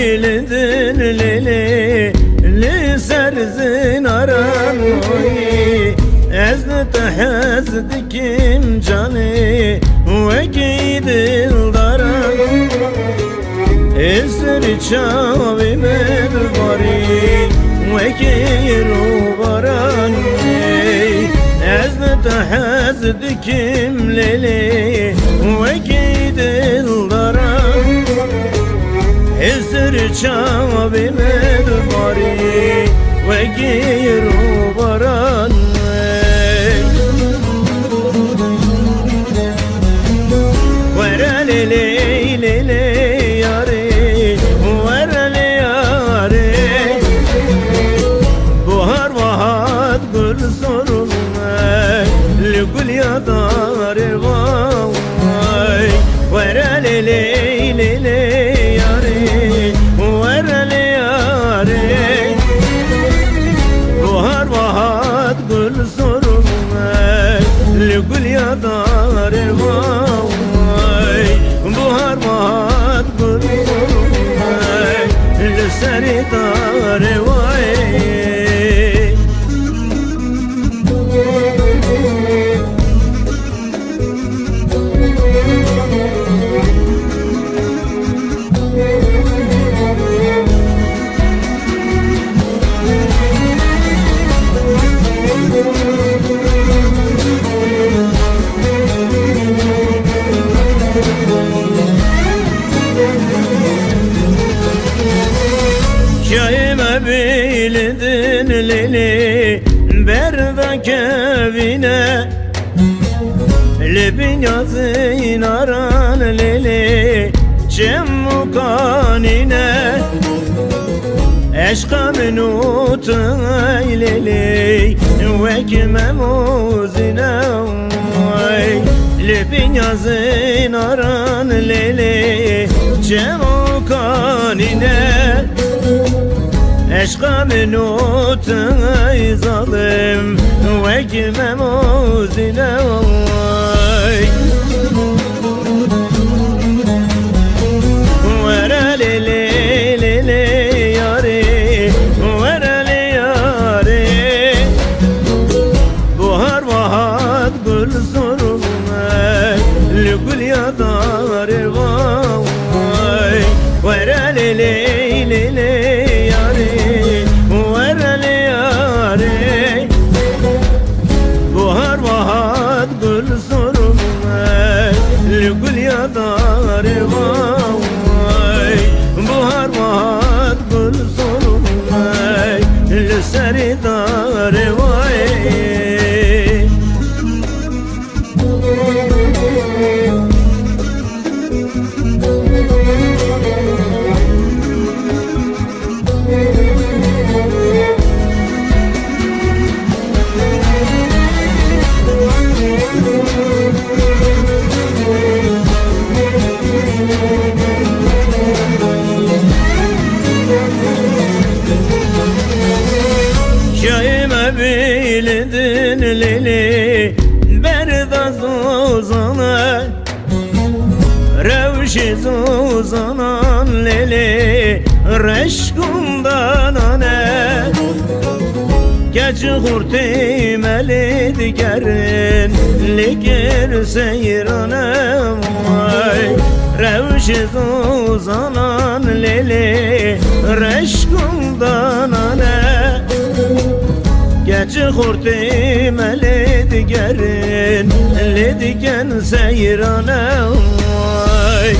beylidin lili Liserzin aran oyi Eznete hezdikim cani Ve gidil daran Esri çavi medbari Ve giru baran Eznete hezdikim lili Ve gidil daran Esri çavi medbari Ve giru baran Gül ya dar vay Vereli leyle yari Vereli yari Buhar vahat gül sorun Gül ya dar vay Buhar vahat gül sorun Lüseri dar vay Şahime bildin lili Berda kevine Libin yazın aran lili Cemmu kanine Eşka minutun lili Ve kime muzine Libin yazın aran lili Cemmu kanine Eşka minutun zalim Ve kime muzine Vereli lili yari Vereli yari Buhar vahat gül sorun Gül ya dar vay Vereli lili yari Vereli yari Buhar vahat gül sorun Gül ya dar vay Buhar vahat gül sorun Lüseri dar vay Şahime bildin lili Berda zuzana Revşi zuzanan lili Reşkundan ane Gece hurti meli digerin Ligir seyranem vay Revşi zuzanan lili Reşkundan ane Gece hurti meli digerin Lidigen seyrane vay